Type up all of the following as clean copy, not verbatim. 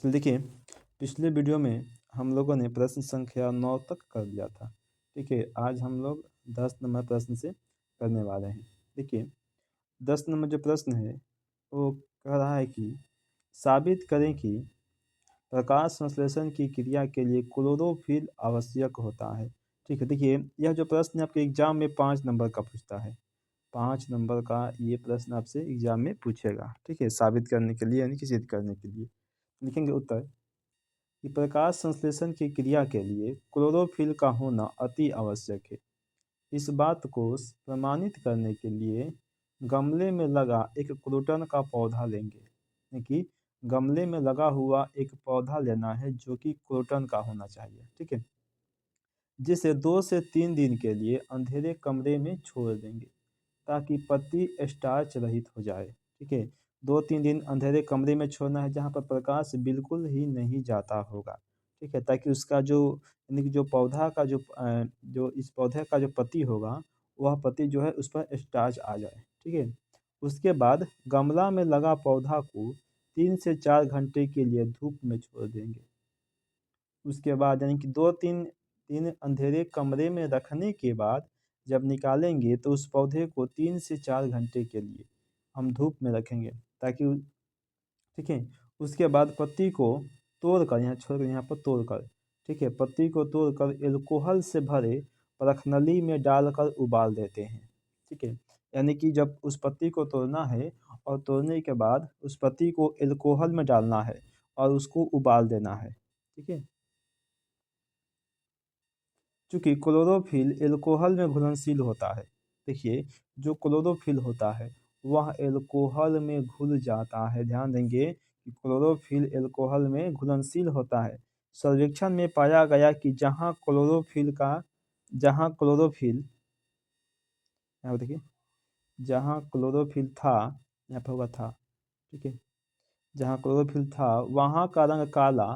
तो देखिए, पिछले वीडियो में हम लोगों ने प्रश्न संख्या 9 तक कर लिया था। ठीक है, आज हम लोग 10 नंबर प्रश्न से करने वाले हैं। देखिए, 10 नंबर जो प्रश्न है वो कह रहा है कि साबित करें कि प्रकाश संश्लेषण की क्रिया के लिए क्लोरोफिल आवश्यक होता है। ठीक है, देखिए यह जो प्रश्न आपके एग्जाम में 5 नंबर का पूछता है। 5 नंबर का ये प्रश्न आपसे एग्जाम में पूछेगा। ठीक है, साबित करने के लिए यानी कि सिद्ध करने के लिए लिखेंगे उत्तर कि प्रकाश संश्लेषण की क्रिया के लिए क्लोरोफिल का होना अति आवश्यक है। इस बात को प्रमाणित करने के लिए गमले में लगा एक क्रोटन का पौधा लेंगे, यानी कि गमले में लगा हुआ एक पौधा लेना है जो कि क्रोटन का होना चाहिए। ठीक है, जिसे 2 से 3 दिन के लिए अंधेरे कमरे में छोड़ देंगे ताकि पत्ती स्टार्च रहित हो जाए। ठीक है, 2-3 दिन अंधेरे कमरे में छोड़ना है जहाँ पर प्रकाश बिल्कुल ही नहीं जाता होगा। ठीक है, ताकि उसका जो यानी कि जो पौधा का जो इस पौधे का जो पत्ती होगा, वह पत्ती जो है उस पर स्टार्च आ जाए। ठीक है, उसके बाद गमला में लगा पौधा को 3 से 4 घंटे के लिए धूप में छोड़ देंगे। उसके बाद यानी कि 2-3 दिन अंधेरे कमरे में रखने के बाद जब निकालेंगे तो उस पौधे को 3 से 4 घंटे के लिए हम धूप में रखेंगे ताकि ठीक है, उसके बाद पत्ती को तोड़कर यहाँ छोड़कर यहाँ पर तोड़कर ठीक है, पत्ती को तोड़कर एल्कोहल से भरे परखनली में डालकर उबाल देते हैं। ठीक है, यानी कि जब उस पत्ती को तोड़ना है और तोड़ने के बाद उस पत्ती को एल्कोहल में डालना है और उसको उबाल देना है। ठीक है, चूँकि क्लोरोफिल एल्कोहल में घुलनशील होता है। देखिए, जो क्लोरोफिल होता है वह एल्कोहल में घुल जाता है। ध्यान देंगे कि क्लोरोफिल एल्कोहल में घुलनशील होता है। सर्वेक्षण में पाया गया कि जहाँ क्लोरोफिल यहाँ पे देखिए, जहाँ क्लोरोफिल था, यहाँ पर होगा था। ठीक है, जहाँ क्लोरोफिल था वहाँ का रंग काला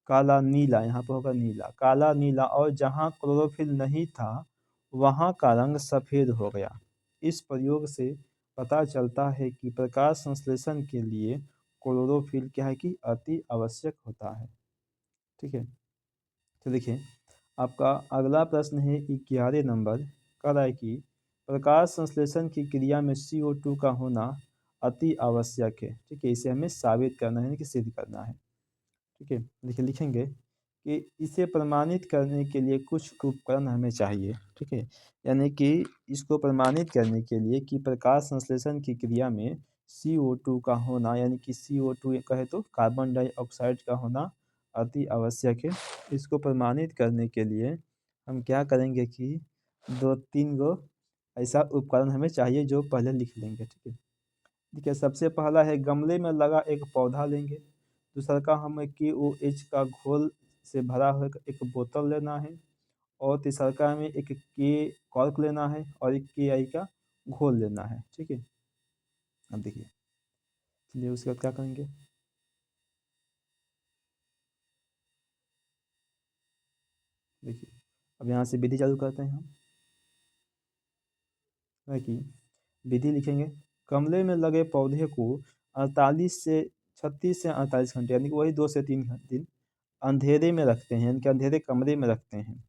काला नीला, यहाँ पर होगा नीला, काला नीला, और जहाँ क्लोरोफिल नहीं था वहाँ का रंग सफ़ेद हो गया। इस प्रयोग से पता चलता है कि प्रकाश संश्लेषण के लिए क्लोरोफिल क्या है कि अति आवश्यक होता है। ठीक है, तो देखिए आपका अगला प्रश्न है 11 नंबर, कह रहा है कि प्रकाश संश्लेषण की क्रिया में CO2 का होना अति आवश्यक है। ठीक है, इसे हमें साबित करना है यानी कि सिद्ध करना है। ठीक है, देखिए लिखेंगे कि इसे प्रमाणित करने के लिए कुछ उपकरण हमें चाहिए। ठीक है, यानी कि इसको प्रमाणित करने के लिए कि प्रकाश संश्लेषण की क्रिया में CO2 का होना यानी कि CO2 कहे तो कार्बन डाइऑक्साइड का होना अति आवश्यक है। इसको प्रमाणित करने के लिए हम क्या करेंगे कि 2-3 गो ऐसा उपकरण हमें चाहिए जो पहले लिख लेंगे। ठीक है, देखिए सबसे पहला है गमले में लगा एक पौधा लेंगे। दूसरा का हमें KOH का घोल से भरा हुआ एक बोतल लेना है। और तीसरा का हमें एक के कॉर्क लेना है और एक KI का घोल लेना है। ठीक है, अब देखिए चलिए उसके बाद क्या करेंगे। देखिए अब यहाँ से विधि चालू करते हैं हम, है कि विधि लिखेंगे। गमले में लगे पौधे को 48 से 36 से 48 घंटे यानी कि वही 2 से 3 दिन अंधेरे में रखते हैं, यानी कि अंधेरे कमरे में रखते हैं।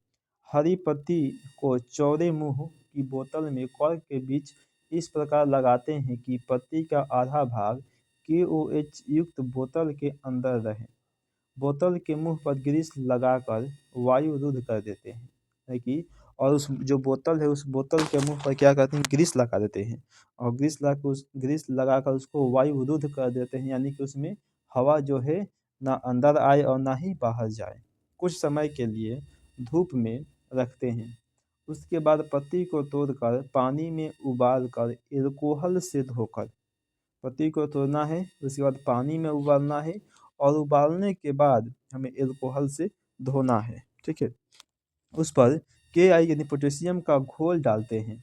हरी पत्ती को चौड़े मुंह की बोतल में कॉर्क के बीच इस प्रकार लगाते हैं कि पत्ती का आधा भाग KOH युक्त बोतल के अंदर रहे। बोतल के मुंह पर ग्रीस लगाकर वायु रुद्ध कर देते हैं, है कि और उस जो बोतल है उस बोतल के मुंह पर क्या करते हैं, ग्रीस लगा देते हैं। और ग्रीस लगाकर उसको वायु रुद्ध कर देते हैं, यानी कि उसमें हवा जो है ना अंदर आए और ना ही बाहर जाए। कुछ समय के लिए धूप में रखते हैं। उसके बाद पत्ती को तोड़कर पानी में उबाल कर एल्कोहल से धोकर पत्ती को तोड़ना है। उसके बाद पानी में उबालना है और उबालने के बाद हमें एल्कोहल से धोना है। ठीक है, उस पर KI यानी पोटेशियम का घोल डालते हैं।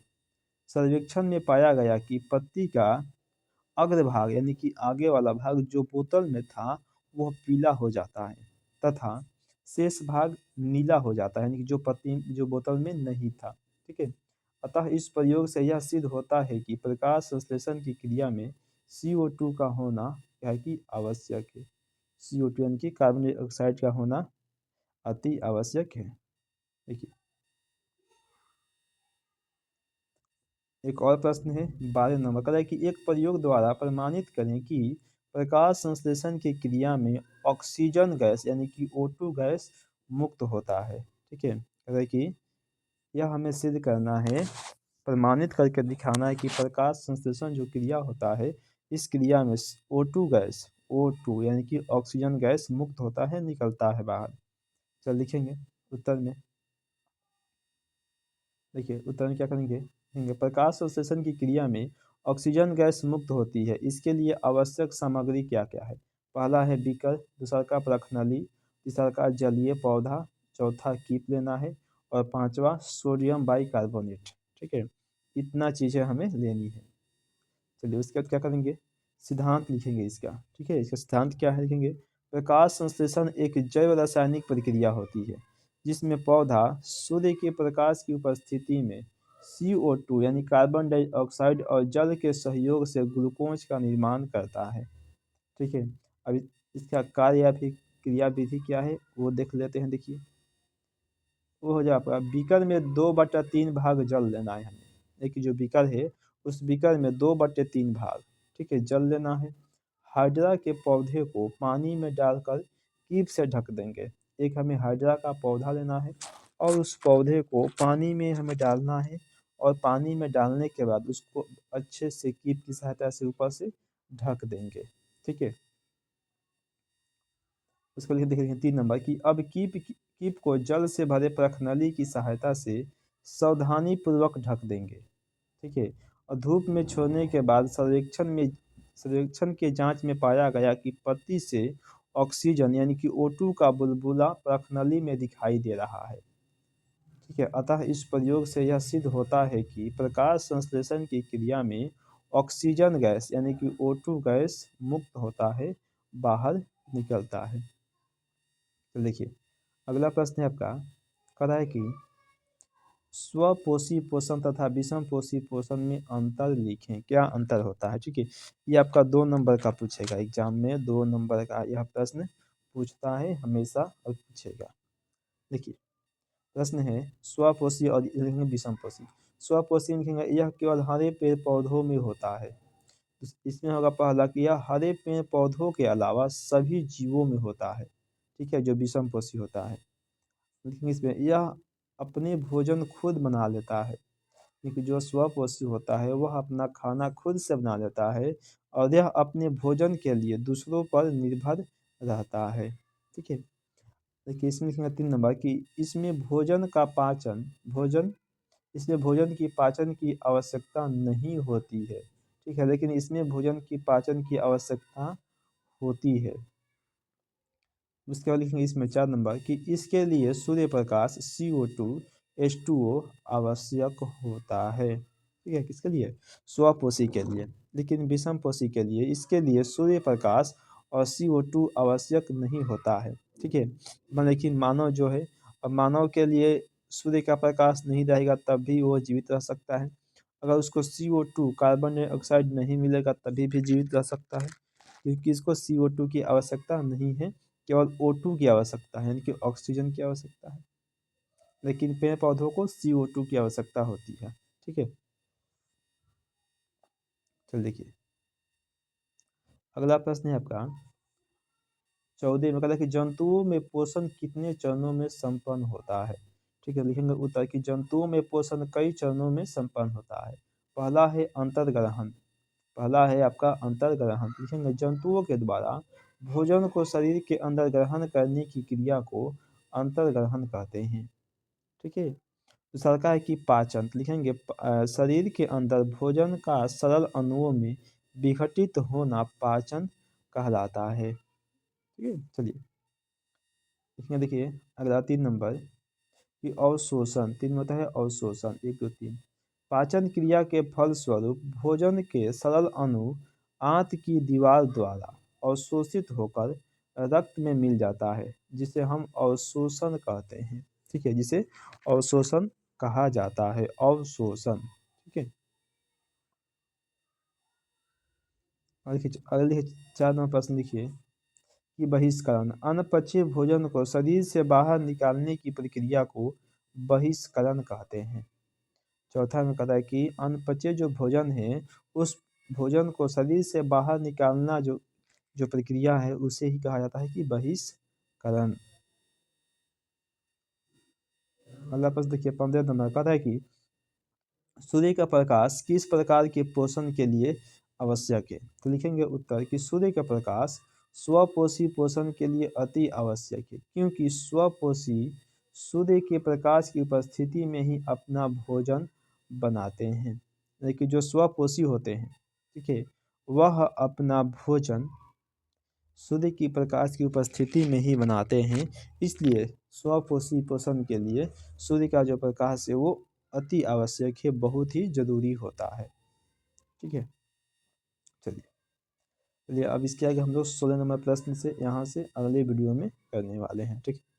सर्वेक्षण में पाया गया कि पत्ती का अग्रभाग यानी कि आगे वाला भाग जो बोतल में था वह पीला हो जाता है तथा शेष भाग नीला हो जाता है, यानी कि जो बोतल में नहीं था। ठीक है, अतः इस प्रयोग से यह सिद्ध होता है कि प्रकाश संश्लेषण की क्रिया में CO2 का होना क्या है कि आवश्यक है। CO2 यानी कि कार्बन डाइऑक्साइड का होना अति आवश्यक है। देखिए एक और प्रश्न है 12 नंबर का है कि एक प्रयोग द्वारा प्रमाणित करें कि प्रकाश संश्लेषण की क्रिया में ऑक्सीजन गैस यानी कि O2 गैस मुक्त होता है। ठीक है, कह कि यह हमें सिद्ध करना है, प्रमाणित करके दिखाना है कि प्रकाश संश्लेषण जो क्रिया होता है इस क्रिया में O2 गैस O2 यानी कि ऑक्सीजन गैस मुक्त होता है, निकलता है बाहर। चल लिखेंगे उत्तर में। देखिए उत्तर में क्या करेंगे, लिखेंगे प्रकाश संश्लेषण की क्रिया में ऑक्सीजन गैस मुक्त होती है, इसके लिए आवश्यक सामग्री क्या क्या है। पहला है बीकर, दूसरा का प्रखनली, तीसरा का जलीय पौधा, चौथा कीप लेना है और पांचवा सोडियम बाइकार्बोनेट। ठीक है, इतना चीज़ें हमें लेनी है। चलिए उसके बाद क्या करेंगे, सिद्धांत लिखेंगे इसका। ठीक है, इसका सिद्धांत क्या है लिखेंगे, प्रकाश संश्लेषण एक जैव रासायनिक प्रक्रिया होती है जिसमें पौधा सूर्य के प्रकाश की उपस्थिति में CO2 यानी कार्बन डाइऑक्साइड और जल के सहयोग से ग्लूकोज का निर्माण करता है। ठीक है, अब इसका कार्य या फिर क्रिया विधि क्या है वो देख लेते हैं। देखिए वो हो जाए आपका, बीकर में 2/3 भाग जल लेना है हमें। एक जो बीकर है उस बीकर में 2/3 भाग, ठीक है, जल लेना है। हाइड्रा के पौधे को पानी में डालकर कीप से ढक देंगे। एक हमें हाइड्रा का पौधा लेना है और उस पौधे को पानी में हमें डालना है और पानी में डालने के बाद उसको अच्छे से कीप की सहायता से ऊपर से ढक देंगे। ठीक है, उसको लिख देखिए 3 नंबर की अब कीप को जल से भरे प्रखनली की सहायता से सावधानी पूर्वक ढक देंगे। ठीक है, और धूप में छोड़ने के बाद सर्वेक्षण के जांच में पाया गया कि पत्ती से ऑक्सीजन यानी कि O2 का बुलबुला प्रखनली में दिखाई दे रहा है। ठीक है, अतः इस प्रयोग से यह सिद्ध होता है कि प्रकाश संश्लेषण की क्रिया में ऑक्सीजन गैस यानी कि O2 गैस मुक्त होता है, बाहर निकलता है। तो देखिए अगला प्रश्न है आपका, कह रहा है कि स्वपोषी पोषण तथा विषम पोषी पोषण में अंतर लिखें, क्या अंतर होता है। ठीक है, ये आपका 2 नंबर का पूछेगा एग्जाम में, 2 नंबर का यह प्रश्न पूछता है हमेशा और पूछेगा। देखिए प्रश्न है स्वपोषी और विषम पोषी। स्वपोषी लिखेंगे यह केवल हरे पेड़ पौधों में होता है। इसमें होगा पहला कि यह हरे पेड़ पौधों के अलावा सभी जीवों में होता है। ठीक है, जो विषम पोषी होता है लेकिन इसमें यह अपने भोजन खुद बना लेता है, क्योंकि जो स्वपोषी होता है वह अपना खाना खुद से बना लेता है और यह अपने भोजन के लिए दूसरों पर निर्भर रहता है। ठीक है, देखिए इसमें लिखेंगे 3 नंबर कि भोजन इसमें भोजन की पाचन की आवश्यकता नहीं होती है। ठीक है, लेकिन इसमें भोजन की पाचन की आवश्यकता होती है। उसके बाद लिखेंगे इसमें 4 नंबर कि इसके लिए सूर्य प्रकाश CO2 H2O आवश्यक होता है। ठीक है, किसके लिए, स्वपोषी के लिए। लेकिन विषम पोषी के लिए इसके लिए सूर्य प्रकाश और CO2 आवश्यक नहीं होता है। ठीक है, लेकिन मानव जो है, अब मानव के लिए सूर्य का प्रकाश नहीं रहेगा तब भी वो जीवित रह सकता है। अगर उसको CO2 कार्बन डाइऑक्साइड नहीं मिलेगा तभी भी जीवित रह सकता है, क्योंकि इसको CO2 की आवश्यकता नहीं है, केवल O2 की आवश्यकता है यानी कि ऑक्सीजन की आवश्यकता है। लेकिन पेड़ पौधों को CO2 की आवश्यकता होती है। ठीक है, चल देखिए अगला प्रश्न है आपका 14 में, कहता है कि जंतुओं में पोषण कितने चरणों में संपन्न होता है। ठीक है, लिखेंगे उत्तर कि जंतुओं में पोषण कई चरणों में संपन्न होता है। पहला है अंतर्ग्रहण, पहला है आपका अंतर्ग्रहण। लिखेंगे जंतुओं के द्वारा भोजन को शरीर के अंदर ग्रहण करने की क्रिया को अंतर्ग्रहण कहते हैं। ठीक है, दूसरा का है कि पाचन। लिखेंगे शरीर के अंदर भोजन का सरल अणुओं में विघटित होना पाचन कहलाता है। ठीक है, चलिए इसमें देखिए अगला 3 नंबर कि अवशोषण। 3 में होता है अवशोषण, 1 2 3। पाचन क्रिया के फलस्वरूप भोजन के सरल अणु आंत की दीवार द्वारा अवशोषित होकर रक्त में मिल जाता है, जिसे हम अवशोषण कहते हैं। ठीक है, जिसे अवशोषण कहा जाता है, अवशोषण। ठीक है, और देखिए अगले देखिए 4 नंबर प्रश्न लिखिए कि बहिष्करण, अनपचे भोजन को शरीर से बाहर निकालने की प्रक्रिया को बहिष्करण कहते हैं। चौथा में कहता है कि अनपचे जो भोजन है उस भोजन को शरीर से बाहर निकालना जो जो प्रक्रिया है उसे ही कहा जाता है कि बहिष्करण। अगला प्रश्न देखिए 15 नंबर कहता है कि सूर्य का प्रकाश किस प्रकार के पोषण के लिए आवश्यक है। तो लिखेंगे उत्तर कि सूर्य का प्रकाश स्वपोषी पोषण के लिए अति आवश्यक है, क्योंकि स्वपोषी सूर्य के प्रकाश की उपस्थिति में ही अपना भोजन बनाते हैं। लेकिन जो स्वपोषी होते हैं, ठीक है, वह अपना भोजन सूर्य की प्रकाश की उपस्थिति में ही बनाते हैं। इसलिए स्वपोषी पोषण के लिए सूर्य का जो प्रकाश है वो अति आवश्यक है, बहुत ही जरूरी होता है। ठीक है, चलिए अब इसके आगे हम लोग 16 नंबर प्रश्न से यहाँ से अगले वीडियो में करने वाले हैं। ठीक है।